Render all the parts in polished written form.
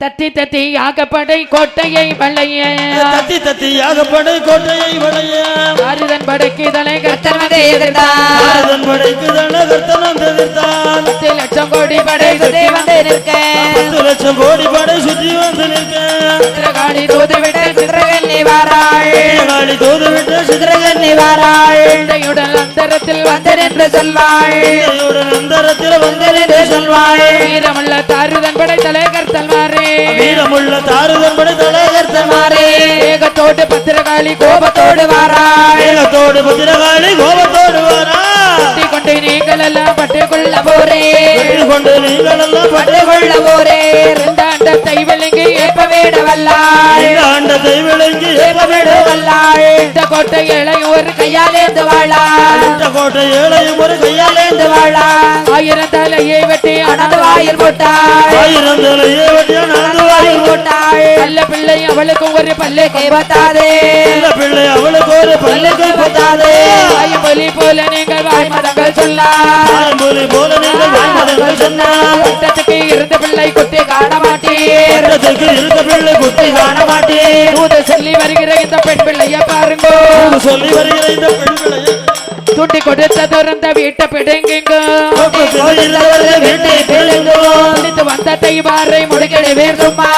தத்தி தத்தி யாகப்படை கோட்டையை வளைய தத்தி தத்தி யாகப்படை கோட்டையை வளைய ஆறுதன் படைக்கு தலை கர்த்தன் வந்து எதிர்த்தான் ஆறுதன் படைக்கு தலை கர்த்தன் வந்து எதிர்த்தான் 10 லட்சம் கோடி படை சுத்தி வந்து நிற்க 10 லட்சம் கோடி படை சுத்தி வந்து நிற்க சித்திரகாளி தூது விட்டு சித்திரகன்னி வாராள் சித்திரகாளி தூது விட்டு சித்திரகன்னி வாராள் சிந்தையுடன் அந்தரத்தில் வந்து நின்று சொல்வாள் சிந்தையுடன் அந்தரத்தில் வந்து நின்று சொல்வாள் வீரமுள்ள தாருதன் படை தலை கர்த்தன் மாறே வீரமுள்ள தாருதன் படை தலை கர்த்தன் மாறே வேகத்தோடு பத்திரகாளி கோபத்தோடு வாராள் வேகத்தோடு பத்திரகாளி கோபத்தோடு வாரா கொண்டு நீங்கள் எல்லாம் பட்டுக்கொள்ள போரே கொண்டு நீங்கள் எல்லாம் பட்டுக்கொள்ள போரே அண்டத்தை விழுங்கி ஏப்ப வேட வல்லாள் ஆண்டத்தை விளங்கி ஏப்ப வேட வல்லாள் இந்த கோட்டை இளையோர் கையாலேந்து வாழாள் கோட்டை ஏழையும் ஒரு கையாலேந்து வாழாள் 1000 தலையை வெட்டி அனது வாயில் போட்டாள் 1000 தலையை வெட்டி நடந்து வாயில் போட்டாள் நல்ல பிள்ளை அவளுக்கும் ஒரு பல்லை கைப்பத்தாதே நல்ல பிள்ளை அவளுக்கு ஒரு பல்லுக்கு கைப்பத்தாதே வாய்மொழி போல நீங்கள் வாய்மதங்கள் சொல்லார் தாய்மொழி போல நீங்கள் வாய்மதங்கள் சொன்னால் கூட்டத்துக்கு இருந்த பிள்ளை குட்டி காண மாட்டீர் கூட்டத்துக்கு இருந்த பிள்ளை குட்டி காண மாட்டேன் தூது சொல்லி வருகிற இந்த பெண் பிள்ளைய பாருங்க சொல்லி வருகிற இந்த பெண் பிள்ளையை துட்டி கொடுத்த துறந்த வீட்டை பிடுங்குங்க வீட்டை பிள்ளைங்கோ முடித்து வந்த தெய்வாரை முடுக்கிட வேண்டுமா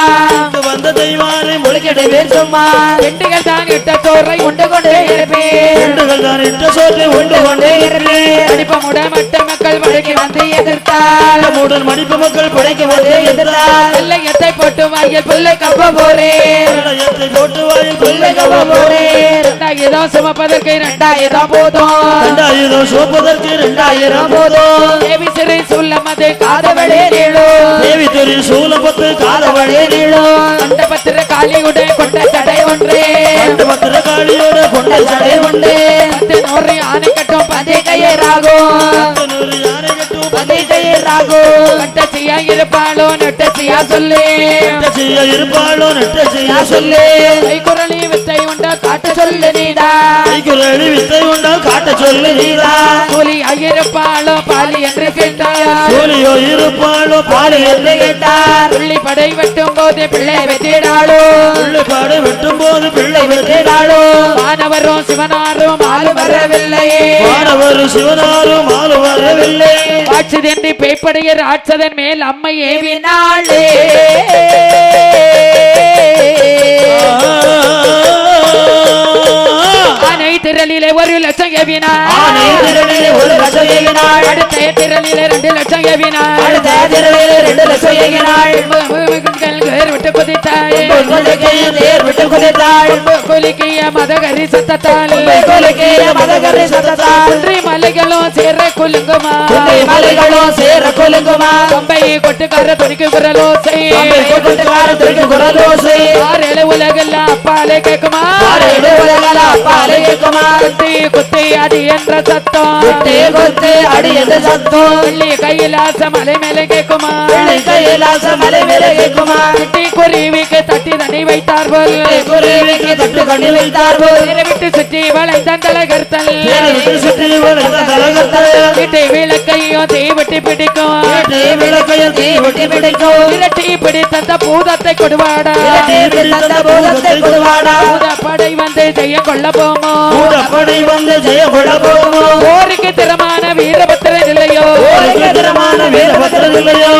வந்த தெய்வாரை முழுக்கிட வேர் சும்மா பெண்டுகள் தான் இட்ட சோறை உண்டு கொண்டே இருப்பேன் பெண்டுகள் தான் இட்ட சோற்றை உண்டு கொண்டே இருப்பேன் அடிப்பமுட மட்ட மக்கள் முடுக்கி வந்து எதிர்த்தாள் மூடன் மடிப்பு மக்கள் புடைக்கு வந்து எதிர்த்தாள் பிள்ளையத்தை போட்டு வாயில் பிள்ளை கப்ப போறேன் பிள்ளையத்தை போட்டு வாயில் பிள்ளை கப்ப போறேன் 2000 சுமப்பதற்கு 2000 போதும் 2000 சோப்பதற்கு 2000 போதும் தேவி சிறை சொல்லமது காதவளே நீளோ தேவி தொழில் சூலப்பத்து காதவளே நீளோ அந்த பத்திர காளியுடன் கொண்ட தடை ஒன்றே பத்திர காளியோட கொண்ட சடை உண்டு 10 ஆணை கட்டும் பதி கையை ராகும் யாரை கட்டும் பதி கையை ராகும் கட்டச்சியா இருப்பாளோ நெட்டச்சியா சொல்லு செய்ய இருப்பாளோ நெட்ட செய்ய சொல்லு கைக்குரலி வித்தை உண்டா காட்ட சொல்லு நீடா கைக்குரலி வித்தை உண்டா காட்ட சொல்லு நீதா கூலி இருப்பாளோ பாலி என்று கேட்டாயா கூலியோ இருப்பாளோ பாலி என்று கேட்டார் புள்ளி படை வெட்டும் போது பிள்ளை வெட்டிடாளோ பாடு வெட்டும் போது பிள்ளை வெற்றிடாளோ வானவரும் சிவனாரும் ஆளு வரவில்லையே மாணவரும் சிவனாரும் ஆளு வரவில்லை ஆட்சிதென்று பேய்ப்படைய ராட்சதன் மேல் அம்மை ஏவினாளே ஆனை திரளிலே 1 லட்சம் ஏவினார் ஆனை திரளிலே 1 லட்சம் ஏவினாள் அடுத்த திரளிலே 2 லட்சம் ஏவினார் அடுத்த திரளிலே 2 லட்சம் ஏவினாள் விட்டு குதித்தாய் கொலைக்கையில் தேர் விட்டு குதித்தாள் கொலிக்கைய மதகரி சத்தத்தால் கொலைக்கைய மதகரை சத்தத்தாள் ஒன்றை மலைகளும் சேர குலுங்குமா உன்னை மலைகளும் சேர கொலுங்குமா கொம்பை கொட்டுக்கார துணிக்கு குரலோசை கொட்டுக்கார துணிக்கு குரலோசை 6 உலகெல்லாம் அப்பாலே கேக்குமா அப்பாலே கேட்குமா குத்தி குத்தி அடி என்ற சத்தம் குத்தி குத்தி அடி என்ற சத்தம் வெள்ளி கையிலாச மலை மேலே கேக்குமா வெள்ளி கையிலாச மலை மேலே கேட்குமா குட்டி குருவிக்கு தட்டி தண்ணி வைத்தார் போல் குருவிக்கு தட்டு கண்ணி வைத்தார் போல் விட்டு சுற்றி வளைந்தான் தலகர்த்தல் சுற்றி வளைந்த தலகத்தல் வீட்டை விளக்கையும் தீ விட்டு பிடிக்கும் விளக்கையும் தீ விட்டு பிடிக்கும் விரட்டி பிடித்த பூதத்தை கொடுவாடா தந்த பூதத்தை கொடுவாடா படை வந்து செய்ய கொள்ள போமோ படை வந்து ஜெய கொள்ள போமோ போருக்கு திறமான வீரபத்திரன் இல்லையோ திறமான வீரபத்திரன் இல்லையோ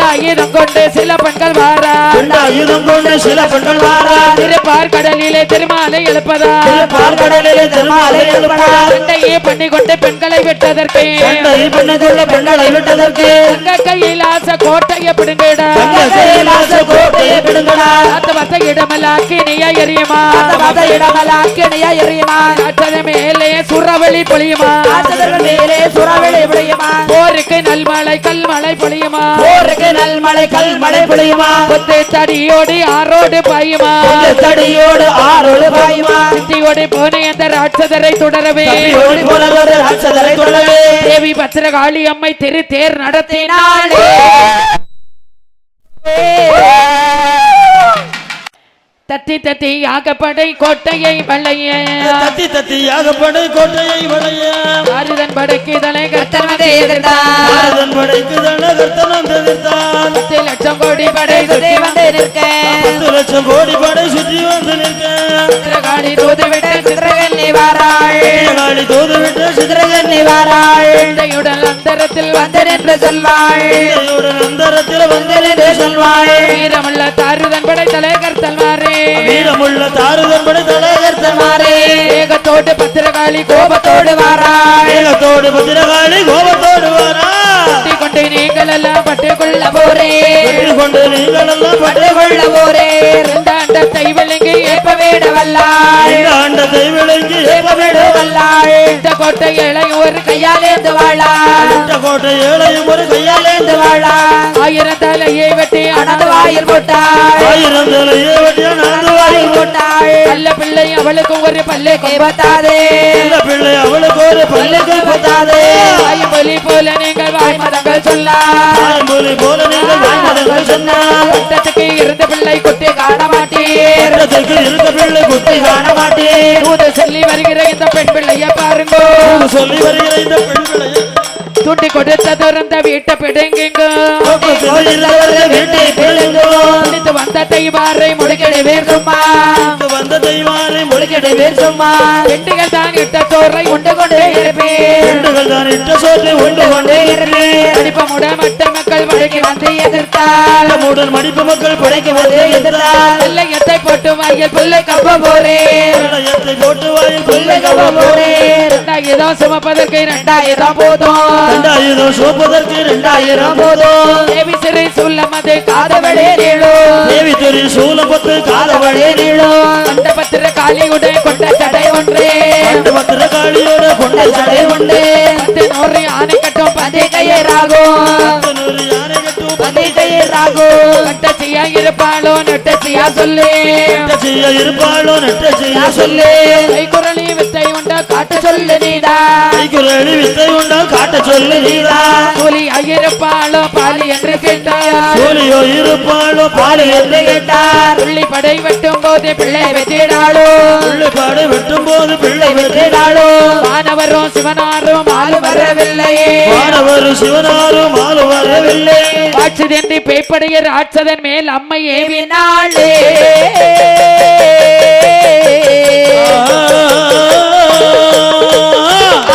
ஆயுதம் கொண்டு சில பெண்கள் வாரா ஆயுதம் கொண்டு சில பெண்கள் வாரா திருப்பார் கடலிலே திருமாலை எழுப்பதா பார்க்கடலிலே திருமாலை எழுப்படா சண்டையே பண்ணி கொண்டு பெண்களை விட்டதற்கு சண்டை பண்ணதுள்ள பெண்களை விட்டதற்கு தங்க கையிலாச கோட்டையை பிடுங்கடா கையிலாச கோட்டையை பிடுங்கடா வத்த இடமலாக்கி நீயா எரியுமா மத இடமலாக்கினையா எறியுமா காற்றத மேலே சுறவழி பொழியுமா ஆச்சதர்கள் மேலே சுறாவளி விளையுமா போருக்கு நல்மலை கல்மலை பொழியுமா போருக்கு நல்மலை கல்மழை பொழியுமா கொத்து தடியோடு ஆரோடு பாயுமா தடியோடு ஆறோடு பாயுமா சித்தியோடு போன அந்த ராட்சதரை தொடரவே ஓடி போனதோடு ராட்சதரை தொடவே தேவி பத்திரகாளி அம்மை திரு தேர் நடத்தினாளே தத்தி தத்தி யாகப்படை கோட்டையை வளைய தத்தி தத்தி யாகப்படை கோட்டையை வளைய ஆறுதன் படைக்கு தலை கர்த்தன் வந்து எதிர்த்தான் ஆறுதன் படைக்கு தலை கர்த்தன் வந்து எதிர்த்தான் 10 லட்சம் கோடி படை சுத்தி வந்து நிற்க லட்சம் கோடி படை சுற்றி வந்து நிற்க சித்திரகாளி தூதுவிட்ட சித்திரகன்னி வாராள் காளி தூது விட்டு சித்திரகன்னி வாராள் சிந்தையுடன் அந்தரத்தில் வந்து நின்று சொல்வாள் சிந்தையுடன் அந்தரத்தில் வந்து நின்று சொல்வாள் வீரமுள்ள தாருதன் படை தலைகர் தல்வாரே வீரமுள்ள தாருதன் படை தலைவர் மாறே வேகத்தோடு பத்திரகாளி கோபத்தோடு வாராள் வேகத்தோடு பத்திரகாளி கோபத்தோடு வாரா கோபத்தை கொண்டு நீங்கள் எல்லாம் பட்டுக்கொள்ள போரே வெற்றி கொண்டு நீங்கள் எல்லாம் பட்டு கொள்ள போரே இந்த அண்டத்தை விழுங்கி ஏப்ப வேட வல்லாள் இந்த ஆண்டத்தை விளங்கி ஏப்ப வேட வல்லாள் இந்த கோட்டை இளையோர் கையாலேந்து வாழாள் இந்த கோட்டை ஏழையும் ஒரு கையாலே கையாலேந்து வாழாள் ஆயிரம் தலையை வெட்டி அனது வாயில் போட்டாள் ஆயிரம் தலையே வட்டியா நடந்து வாயில் போட்டாள் நல்ல பிள்ளை அவளுக்கு ஒரு பல்லை கைப்பத்தாதே இந்த பிள்ளை அவளுக்கு ஒரு பல்லுக்கு கைப்பத்தாதே வாய்மொழி போல நீங்கள் வாய்மதங்கள் சொல்ல மொழி போல நீங்கள் வாய்மதங்கள் சொன்னால் பட்டத்துக்கு இருந்த பிள்ளை குட்டி காண மாட்டீர் இடத்துக்கு இருக்க பிள்ளை குட்டி காண மாட்டேன் தூது சொல்லி வருகிற இந்த பெண் பிள்ளைய பாருங்க சொல்லி வருகிற இந்த பெண் பிள்ளையை துண்டி கொடுத்த துறந்த வீட்டை பிடுங்குங்க இருக்கிறவர்கள் வீட்டை பிள்ளைங்கோ துணித்து வந்த தெய்வாரை முடுக்கிட வேண்டுமா வந்த தெய்வானை முழுக்கிடு பேர் சும்மா பெண்டுகள் தான் இட்ட சோறை உண்டு கொண்டே இருப்பேன் பெண்கள் தான் இட்ட சோற்றை உண்டு கொண்டே இருக்கிறேன் அடிப்பமுட மட்ட மக்கள் வழங்கி வந்து எதிர்த்தால் மூடன் மடிப்பு மக்கள் படைக்க வந்து எதிர்த்தால் பிள்ளையத்தை போட்டு வாயில் பிள்ளை கப்ப போறேன் இடையத்தை போட்டு வாயில் பிள்ளை பிள்ளை கவ போரே ரெண்டாயிரம் சுமப்பதற்கு 2000 போதும் 2000 சோப்பதற்கு 2000 போதும் தேவி சிறை சொல்லமது காதவளே நீளோ தேவி துரி சூலப்பத்து காலவழே நீளம் அந்த பத்திர காளியுடன் கொண்ட சடை ஒன்றே அந்த பத்திர காளியோட கொண்ட சடை உண்டு 10 ஆணை கட்டும் பதி கையராகும் நூறு யானை கட்டும் பதி கையராகும் பட்டச்சியா இருப்பாளோ நெட்டச்சியா சொல்லு நெட்ட செய்ய இருப்பாளோ நெட்ட செய்ய நான் சொல்லு சொல்லு கை குரலி வித்தை உண்டா காட்ட சொல்லு நீடா கைக்குறளி வித்தை உண்டா காட்ட சொல்லு நீதா கூலி இருப்பாளோ பாலி என்று கேட்டார் சூலியோ இருப்பாளோ பாலி என்று கேட்டார் புள்ளி படை வெட்டும் போது பிள்ளை வெற்றிடாளோ பிள்ளை பாடு வெட்டும் போது பிள்ளை வெற்றி நாளோ வானவரும் சிவனாரும் ஆளு வரவில்லையே மாணவரும் சிவனாரும் ஆளு வரவில்லை ஆட்சி தென்றி பேய்ப்படைய ராட்சதன் மேல் அம்மை ஏவி நாளே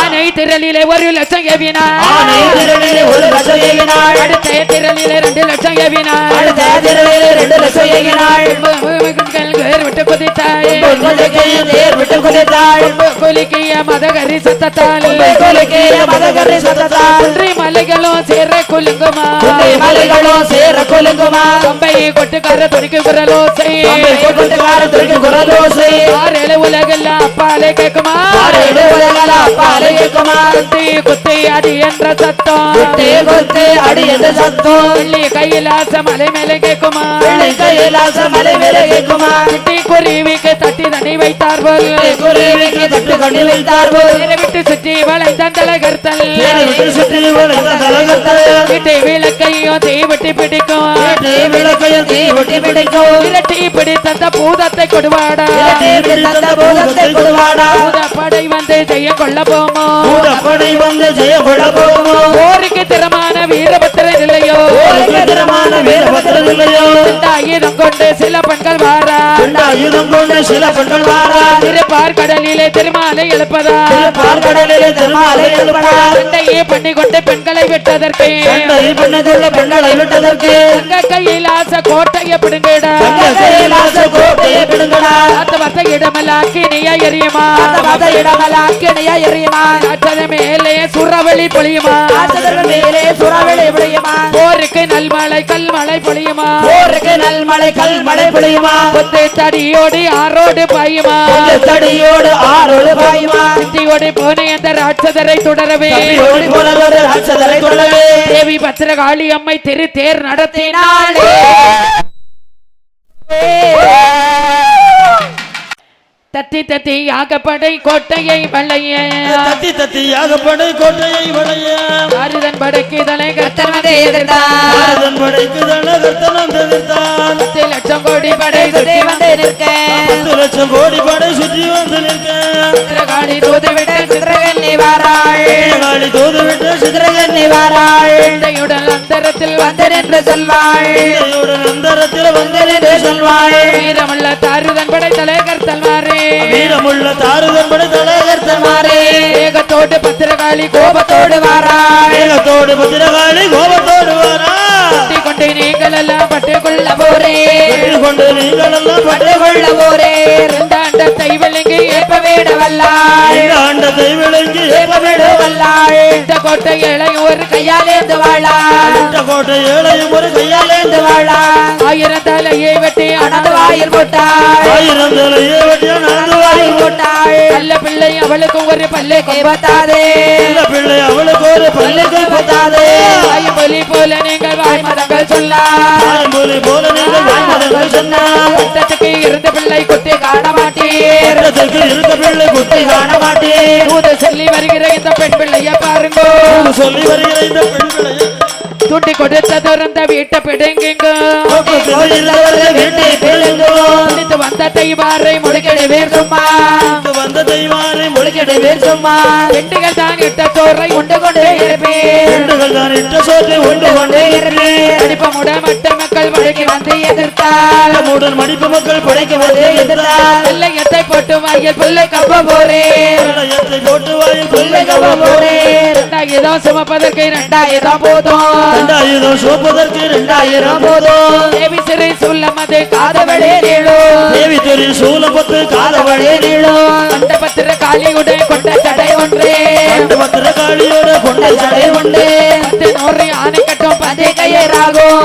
ஆனை திரளிலே 1 லட்சம் ஏவினார் ஆனை திரளிலே 1 லட்சம் ஏகினாள் அடுத்த திரளிலே 2 லட்சம் ஏவினார் அடுத்த திரளிலே 2 லட்சம் ஏகினாள் வேறு விட்டு குதித்தாய் கொலைக்கையும் தேர் விட்டு குதித்தாள் கொலிக்கிய மதகரி சத்தத்தால் கொலைக்கைய மதகரி சத்தத்தாள் ஒன்றை மலைகளும் சேர குலுங்குமா குண்டை மலைகளும் சேர கொலுங்குமா கம்பை கொட்டுக்கார துணிக்கு குரலோசை கம்பை கொட்டுக்கார துணிக்கு குரலோசை ஆறேழு உலகெல்லாம் அப்பாலே கேட்குமா ஆறேழு உலகள அப்பாலே கேட்குமா குத்தி குத்தி அடி என்ற சத்தம் குத்தே குத்தே அடி என்ற சத்தம் வெள்ளி கையிலாச மலை மேலே கேட்குமா வெள்ளை கையிலாச மலை மேலே கேட்குமா குட்டி குருவிக்கு தட்டி தண்ணி வைத்தார் போல் குருவிக்கு தட்டு கண்ணி வைத்தார் போல் தேரை விட்டு சுற்றி வளைத்தான் தலைகர்த்தல் தேரை விட்டு சுற்றி வளைத்த தலைகத்தல் வீட்டை விளக்கையும் தீ விட்டு பிடிக்கும் தீ விளக்கையும் தீ விட்டு பிடிக்கும் விரட்டி பிடித்த பூதத்தை கொடுவாடா விரட்டி பிடித்த பூதத்தை கொடுவாடா பூதப்படை வந்து செய்ய கொள்ள போமோ கூடப்படை வந்து ஜெய கொள்ள போமோ போருக்கு திறமான வீரபத்திரன் இல்லையோ திறமான வீரபத்திரன் இல்லையோ ஆயுதம் கொண்டு சில பெண்கள் வாரா ஆயுதம் கொண்டு சில பெண்கள் வாரா திருப்பார் கடலிலே திருமாலை எழுப்பதா பார்க்கடலிலே திருமாலை எழுப்படா சண்டையே பண்ணி கொண்டு பெண்களை விட்டதற்கு சண்டை பெண்ணுக்குள்ள பெண்களை விட்டதற்கு தங்க கையிலாச கோட்டையை பிடுங்கடா கையிலாச கோட்டையை பிடுங்கடா அந்த வச இடமெல்லாம் அக்கினியா எரியுமா அந்த மத இடமெல்லாம் அக்கினியா எரியுமா காற்றத மேலே சுறவெளி பொழியுமா ஆற்றதற்கு மேலே சுறாவளி விளையுமா போருக்கு நல்மழை கல்மழை பொழியுமா போருக்கு நல்மழை கல்மழை பொழியுமா கொத்து தடியோடு ஆரோடு பாயுமா தடியோடு ஆறொழு பாயுமா சித்தியோடு போன அந்த ராட்சதரை தொடரவே ஓடி போனதொரு ராட்சதரை கொள்ளவே தேவி பத்திரகாளி அம்மை திரு தேர் நடத்தினாள் தத்தி தத்தி யாகப்படை கோட்டையை வளைய தத்தி தத்தி யாகப்படை கோட்டையை வளைய ஆறுதன் படைக்கு தலை கத்தன் வந்து எதிர்த்தான் பாரதன் படைக்கு தனகர்த்தனம் எதிர்த்தான் 10 லட்சம் கோடி படை சுற்றி வந்து நிற்க 10 லட்சம் கோடி படை சுற்றி வந்து நிற்க பத்திரகாளி தூது விட்டு சித்திரகன்னி சித்திரகன்னி வாராள் காளி தூது விட்டு சித்திரகன்னி வாராள் இடையுடன் அந்தரத்தில் வந்து நின்று சொல்வாள் சிந்தையுடன் அந்தரத்தில் வந்து நின்று சொல்வாள் வீரமுள்ள தாருதன் படை தலைகர்த்தல் மாறே வீரமுள்ள தாருதன்படி தலைகர்த்தன் மாறே வேகத்தோடு பத்திரகாளி கோபத்தோடு வாராள் வேகத்தோடு பத்திரகாளி கோபத்தோடு வரா கோபத்தை கொண்டு நீங்கள் எல்லாம் பட்டுக்கொள்ள போரே கொண்டு நீங்கள் எல்லாம் பட்டு கொள்ள போரே இந்த அண்டத்தை விழுங்கி ஏப்ப வேட வல்லாள் இந்த ஆண்டத்தை விளங்கி ஏப்ப வேட வல்லாள் இந்த கோட்டை இளையோர் கையாலேந்து வாழாள் இந்த கோட்டை ஏழையும் ஒரு கையாலேந்து வாழாள் ஆயிரம் தலையை வெட்டி அனது வாயில் போட்டாள் ஆயிரம் தலையே வெட்டிய நடந்து வாயில் போட்டாள் நல்ல பிள்ளை அவளுக்கு ஒரு பல்லை கைப்பத்தாதே நல்ல பிள்ளை அவளுக்கு ஒரு பள்ளி கைப்பத்தாதே மொழி போல நீங்கள் வாய்மதங்கள் சொல்ல மொழி போல நீங்கள் வாய்மதங்கள் சொன்னால் பட்டத்துக்கு இருந்த பிள்ளை குத்தி காண மாட்டீர் பட்டத்திற்கு இருக்க பிள்ளை குட்டி காண மாட்டேன் தூது சொல்லி வருகிற இந்த பெண் பிள்ளைய பாருங்க சொல்லி வருகிற இந்த பெண் பிள்ளையை துண்டி கொடுத்த துறந்த வீட்டை பிடுங்குங்க வீட்டை பிள்ளைங்கோ துணித்து வந்த தெய்வாரை முடுக்கிடுவே சும்மா வந்த தெய்வானை முழுக்கிடுவே சும்மா பெண்டுகள் தான் இட்ட சோறை உண்டு கொண்டே இருப்பேன் பெண்டுகள் தான் இட்ட சோற்றை உண்டு கொண்டே இருப்பேன் அடிப்பமுட மட்ட மக்கள் வழங்கி வந்து எதிர்த்தால் மூடன் மடிப்பு மக்கள் படைக்க வந்து எதிர்த்தால் பிள்ளையத்தை போட்டு வாயில் பிள்ளை கப்ப போறேன் பிரளயத்தை போட்டு வாயில் பிள்ளை பிள்ளை கவ போறேன் ரெண்டாயிரம் சுமப்பதற்கு ரெண்டாயிரம் போதும் 2000 சோப்பதற்கு 2000 போதும் தேவி சிறை சொல்லமது காதவளே நீளோ தேவி தொழில் சூலப்பத்து காதவளே நீளோ அந்த பத்திர காளியுடன் கொண்ட தடை ஒன்றே காண்டு பத்திர காளியோட கொண்ட சடை உண்டு 10 யானை கட்டும் பதை கையை ராகும்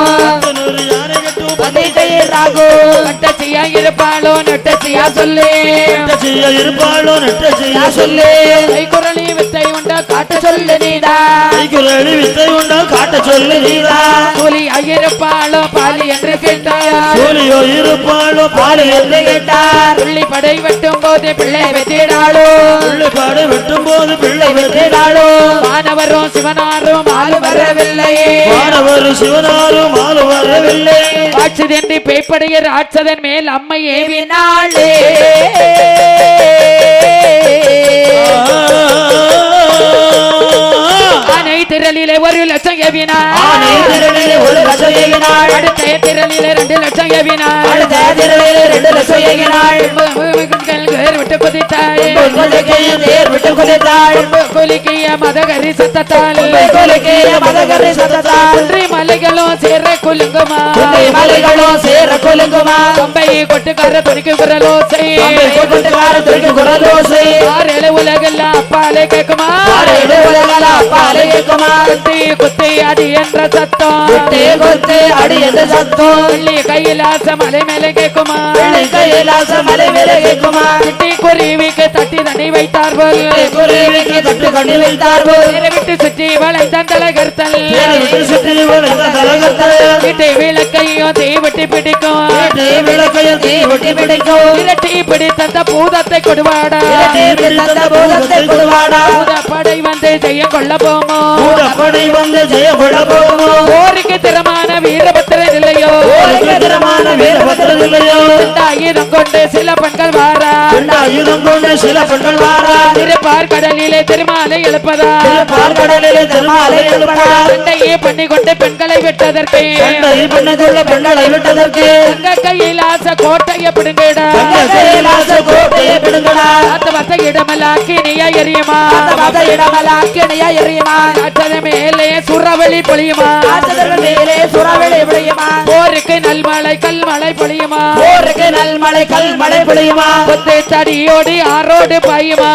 100 யானை கட்டும் பதை கையை ராகும் பட்டச்சியா இருப்பாளோ நட்டச்சியா சொல்லு நட்ட செய்ய இருப்பாளோ நட்ட செய்ய சொல்லு கைக்குரலி வித்தை உண்டா காட்ட சொல்லு நீடா கைக்குரலி வித்தை உண்டா காட்ட சொல்லு நீதா கூலி ஐயருப்பாளோ பாலி என்று கேட்டாயா சூலியோ இருப்பாளோ பாலி என்று கேட்டார் புள்ளி படை வெட்டும் போது பிள்ளை வெட்டிடாளோ உள்ளுபாடு வெட்டும் போது பிள்ளை வெற்றி நாளோ மாணவரும் சிவனாரும் ஆளு வரவில்லையே மாணவர் சிவனாரும் ஆளு வரவில்லை ஆட்சி தென்றி பேய்ப்படைய ராட்சதன் மேல் அம்மை ஏவி நாளே ஆனை திரளிலே 1 லட்சம் ஏவினார் ஆனை திரளிலே 1 லட்சம் ஏகினாள் அடுத்த திரளிலே 2 லட்சம் ஏவினார் அடுத்த திரளிலே 2 லட்சம் ஏகினாள் விட்டு குதித்தாள் கொலைக்கையும் தேர் விட்டு குதித்தாள் கொலிக்கைய மதகரி சத்தத்தால் கொலைக்கைய மதகரை சத்தத்தாள் ஒன்றை மலைகளும் சேர குலுங்குமா குன்றை மலைகளும் சேர கொலுங்குமா கம்பை கொட்டுக்கார துணிக்கு குரலோசை கம்பை கொட்டுக்கார துணிக்கு குரலோசை ஆறேழு உலகெல்லாம் அப்பாலே கேக்குமா ஆறேழு உலகள அப்பாலே கேக்குமா குத்தி குத்தி அடி என்ற சத்தம் குத்தே கொத்து அடி என்ற சத்தம் வெள்ளி கையிலாச மலை மேலே கேக்குமா வெள்ளை கையிலாச மலை மேலே கேக்குமா குட்டி குருவிக்கு தட்டி தண்ணி வைத்தார் போல் குருவிக்கு தட்டு கண்ணி வைத்தார் போல் நேர விட்டு சுற்றி வளைத்தான் தலைகர்த்தல் சுற்றி வளைந்த தலைகர்த்தல் வீட்டை விளக்கையும் தீ விட்டு பிடிக்கும் தீ விளக்கையும் தீ விட்டு பிடிக்கும் இரட்டி பிடித்த பூதத்தை கொடுவாடா இரட்டி பிடித்த பூதத்தை கொடுவாடா படை வந்து ஜெயம் கொள்ள போமோ கூடப்படை வந்து ஜெய கொள்ள போமோ போருக்கு திறமான வீரபத்திரன் இல்லையோ திறமான வீரபத்திரன் இல்லையோ 2000 கொண்டு சில பெண்கள் வாரா ஆயுதம் கொண்டு சில பெண்கள் வாரா திருப்பார் கடலிலே திருமாலை எழுப்பதா பால்கடலிலே திருமாலை எழுப்படா சண்டையே பண்ணி கொண்டு பெண்களை விட்டதற்கு சண்டை பண்ணதுள்ள பெண்களை விட்டதற்கு தங்க கையிலாச கோட்டையை பிடுங்கடா தங்க கையிலாச கோட்டையை பிடுங்கடா அந்த வச இடமலாக்கி நீயா எரியுமா அந்த மத இடமல அக்கினியா எரியுமா காற்றத மேலே சுறவெளி பொழியுமா காற்றதன் மேலே சுறவெளி விளையுமா போருக்கு நல்மலை கல்மலை பொழியுமா போருக்கு நல்மலை கல்மழை பொழியுமா கொத்தை தடியோடி ஆரோடு பாயுமா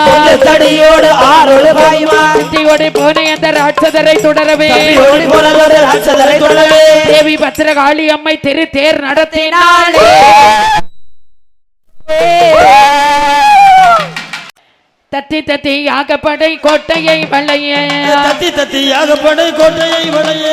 தடியோடு ஆறொழு பாயுமா சுத்தியோடி போன அந்த ராட்சதரை தொடரவே ஓடி போனதொரு ராட்சதரை கொள்ளவே தேவி பத்திரகாளி அம்மை திரு தேர் நடத்தினாள் தத்தி தத்தி யாகப்படை கோட்டையை வளைய தத்தி தத்தி யாகப்படை கோட்டையை வளைய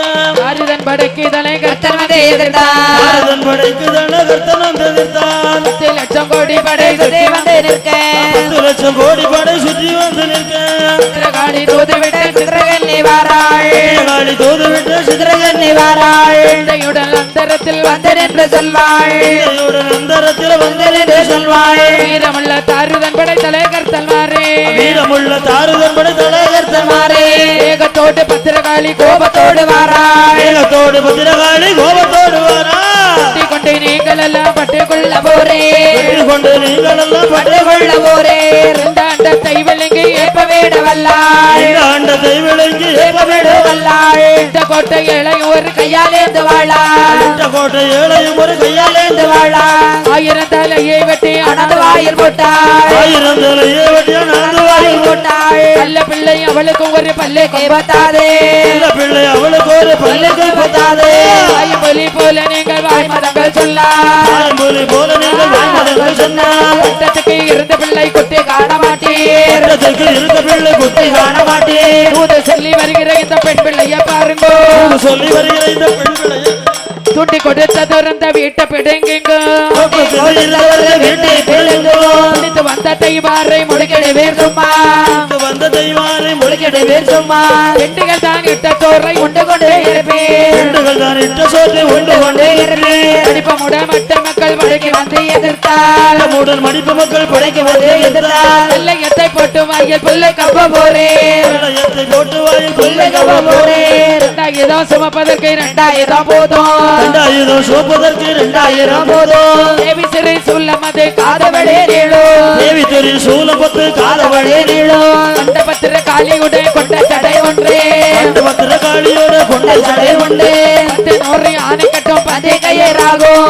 ஆறுதன் படைக்கு தலை கத்தனதை எதிர்த்தான் படைக்கு தன கர்த்தனம் எதிர்த்தான் 10 லட்சம் கோடி கோடி படை சுற்றி வந்து நிற்க 10 லட்சம் கோடி படை சுற்றி வந்து நிற்க சித்திரகாளி தூதுவிட்டு சித்திரகன்னி வாராள் காளி தூது விட்டு சித்திரகன்னி வாராள் இடையுடன் அந்தரத்தில் வந்து நின்று சொல்வாள் சிந்தையுடன் அந்தரத்தில் வந்து நின்று சொல்வாள் வீரமுள்ள தாருதன் படை தலைகர் தல்வாரே வீரமுள்ள தாருதன் படை தலைவர் மாறே ஏகத்தோடு பத்திரகாளி கோபத்தோடு வாராள் வேகத்தோடு பத்திரகாளி கோபத்தோடு வரா கோபத்தை கொண்டு நீங்கள் எல்லாம் பட்டுக்கொள்ள போரே கொண்டு நீங்கள் எல்லாம் பட்டு கொள்ள போரே இந்த அண்டத்தை விளங்கி ஏற்ப வேட வல்லாள் இந்த ஆண்டத்தை விளங்கி விடு வல்லாள் இந்த கோட்டை இளையோர் கையாலேந்து வாழாள் இந்த கோட்டை ஏழையும் ஒரு கையாலேந்து வாழாள் ஆயிரம் தலையை வெட்டி அனது வாயில் போட்டாள் 1000 தலையே வெட்டியா நடந்து வாயில் போட்டாள் நல்ல பிள்ளை அவளுக்கும் ஒரு பல்லை கைப்பத்தாதே இந்த பிள்ளை அவளுக்கு ஒரு பல்லுக்கு கைப்பத்தாதே மொழி போல நீங்கள் வாய்மதங்கள் சொல்ல மொழி போல நீங்கள் வாய்மதங்கள் சொன்னால் பட்டத்துக்கு இருந்த பிள்ளை குட்டி காண மாட்டீர் இடத்திற்கு இருந்த பிள்ளை குட்டி காண மாட்டேன் தூது சொல்லி வருகிற இந்த பெண் பிள்ளைய பாருங்கோ சொல்லி வருகிற இந்த பெண் பிள்ளையை துண்டி கொடுத்த துறந்த வீட்டை பிடுங்குங்க வீட்டை பிள்ளைங்கோ துணித்து வந்த தெய்வாரை முடுக்கிட வேண்டுமா வந்த தெய்வானை முழுக்கிட்டு பேர் சும்மா பெண்டுகள் தான் இட்ட சோறை உண்டு கொண்டே இருப்பேன் பெண்கள் தான் இட்ட சோற்றை உண்டு கொண்டே படிப்பமுட மட்ட மக்கள் வழங்கி வந்து எதிர்த்தால் மூடன் மடிப்பு மக்கள் படைக்க வந்து எதிர்த்தார் பிள்ளையத்தை போட்டு வாயில் பிள்ளை கப்ப போறேன் பிள்ளையத்தை போட்டு வாயில் பிள்ளை கவ போறேன் ரெண்டாயிரம் சுமப்பதற்கு 2000 போதும் 2000 சோப்பதற்கு 2000 போதும் தேவி சிறை சொல்லமது காதவளே நீளோ தேவி தொழில் சூலப்பத்து காதவளே நீளோ கண்ட பத்திர காளியுடன் கொண்ட தடை ஒன்றே கண்டு பத்திர காளியோட கொண்ட சடை உண்டு 10 ஆணை கட்டும் பதே கையை ராகும்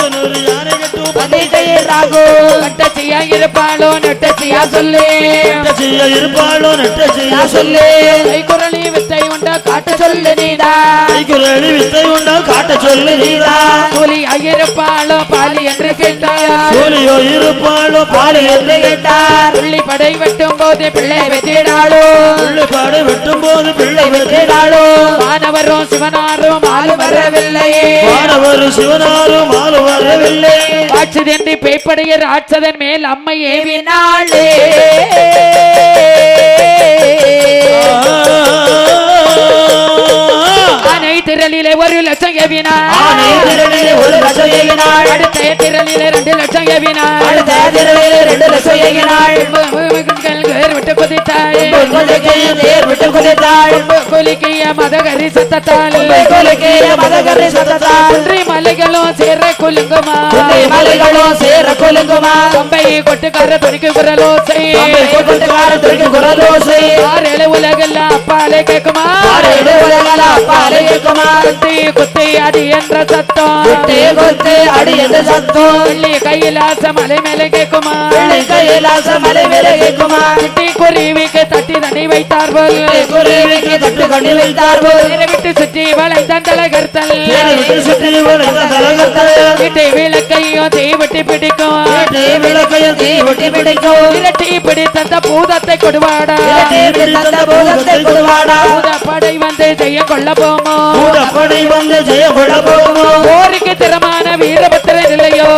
100 யானை கட்டும் பதே கையை ராகும் கட்டச்சியா இருப்பாளோ நெட்டச்சியா சொல்லு நெட்ட செய்ய இருப்பாளோ நெட்ட செய்ய சொல்லு கை குரலி வித்தை உண்டா காட்டு சொல்லு நீடா கைக்குரளி வித்தை உண்டா காட்ட சொல்லு நீதா கூலி ஐயருப்பாளோ பாலி என்று கேட்டார் சூலியோ இருப்பாளோ பாலி என்று கேட்டார் புள்ளி படை வெட்டும் போது பிள்ளை வெட்டிடாளோ பிள்ளைப்பாடு வெட்டும் போது பிள்ளை வெற்றிடாளோ மாணவரும் சிவனாரும் ஆளு வரவில்லையே மாணவர் சிவனாரும் ஆளு வரவில்லை ஆட்சிதென்று பேப்படைய ராட்சதன் மேல் அம்மை ஏவினாளே ஆனை திரளிலே 1 லட்சம் ஏவினாள் ஆனை திரளிலே 1 லட்சம் ஏகினாள் அடுத்த திரளிலே 2 லட்சம் ஏவினாள் அடுத்த திரளிலே 2 லட்சம் ஏகினாள் விட்டு குதித்தாள் கொலைக்கையும் தேர் விட்டு குதித்தாள் கொலிக்கைய மதகரி சத்தத்தாள் கொலைக்கைய மதகரி சத்தத்தாள் குன்றி மலைகளும் சேர குலுங்குமா குன்றை மலைகளும் சேர கொலுங்குமா கம்பை கொட்டுக்கார துணிக்கு குரலோசை கம்பை கொட்டுக்கார துணிக்கு குரலோசை 6 உலகெல்லாம் அப்பாலே கேக்குமா 6 உலகெல்லாம் அப்பாலே கேக்குமா குத்தி குத்தி அடி என்ற சத்தம் குத்தி குத்தி அடி என்ற சத்தம் வெள்ளி கையிலாச மலை மேலே கேக்குமா வெள்ளி கையிலாச மலை மேலே கேக்குமா குட்டி குருவிக்கு தட்டி தண்ணி வைத்தார் போல் குருவிக்கு தட்டு கொண்டு வைத்தார்கள் விட்டு சுற்றி வளைத்தான் தலகர்த்தல் விட்டு சுற்றி வளைந்த தலகத்தல் வீட்டை விளக்கையும் தீ விட்டு பிடிக்கும் தீ விளக்கையும் தீ விட்டு பிடிக்கும் இரட்டி பிடித்த பூதத்தை கொடுவாடா தீ பிடித்த பூதத்தை கொடுவாடா பூதப்படை வந்து செய்ய கொள்ள போமோ பூதப்படை வந்து ஜெய கொள்ள போகுமோ போருக்கு திறமான வீரபத்திரன் இல்லையோ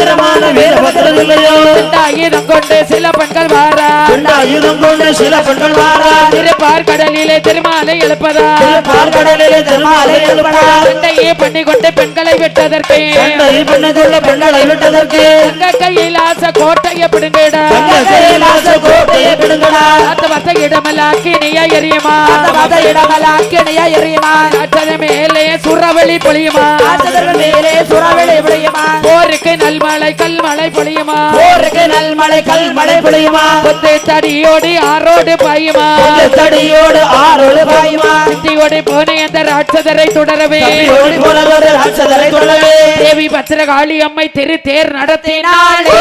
திறமான வீரபத்திரன் இல்லையோ 2000 கொண்டு சில பெண்கள் வாரா ஆயுதம் கொண்டு சில பெண்கள் வாரா திருப்பார் கடலிலே திருமாலை எழுப்பதா பார்க்கடலிலே திருமாலை எழுப்படா சண்டையே பண்ணி கொண்டு பெண்களை விட்டதற்கு சண்டை பெண்ணுக்குள்ள பெண்களை விட்டதற்கு தங்க கையில் ஆசை கோட்டையை பிடுங்கடா தங்க கையிலாச கோட்டையை பிடுங்கடா அந்த வச இடமெல்லாம் அக்கினியா எரியுமா அந்த மத இடமல அக்கினியா எரியுமா காற்றத மேலே சுறவெளி பொழியுமா காற்றதன் மேலே சுறாவளி விளையுமா போருக்கு நல்மழை கல்மழை பொழியுமா போருக்கு நல்மழை கல்மழை பொழியுமா கொத்து தடியோடி ஆரோடு பாயுமா தடியோடு ஆறொழு பாயுமா சித்தியோடு போன அந்த ராட்சதரை தொடரவே ஓடி போனதொரு ராட்சதரை தொடவே தேவி பத்திரகாளி அம்மை திரு தேர் நடத்தினாளே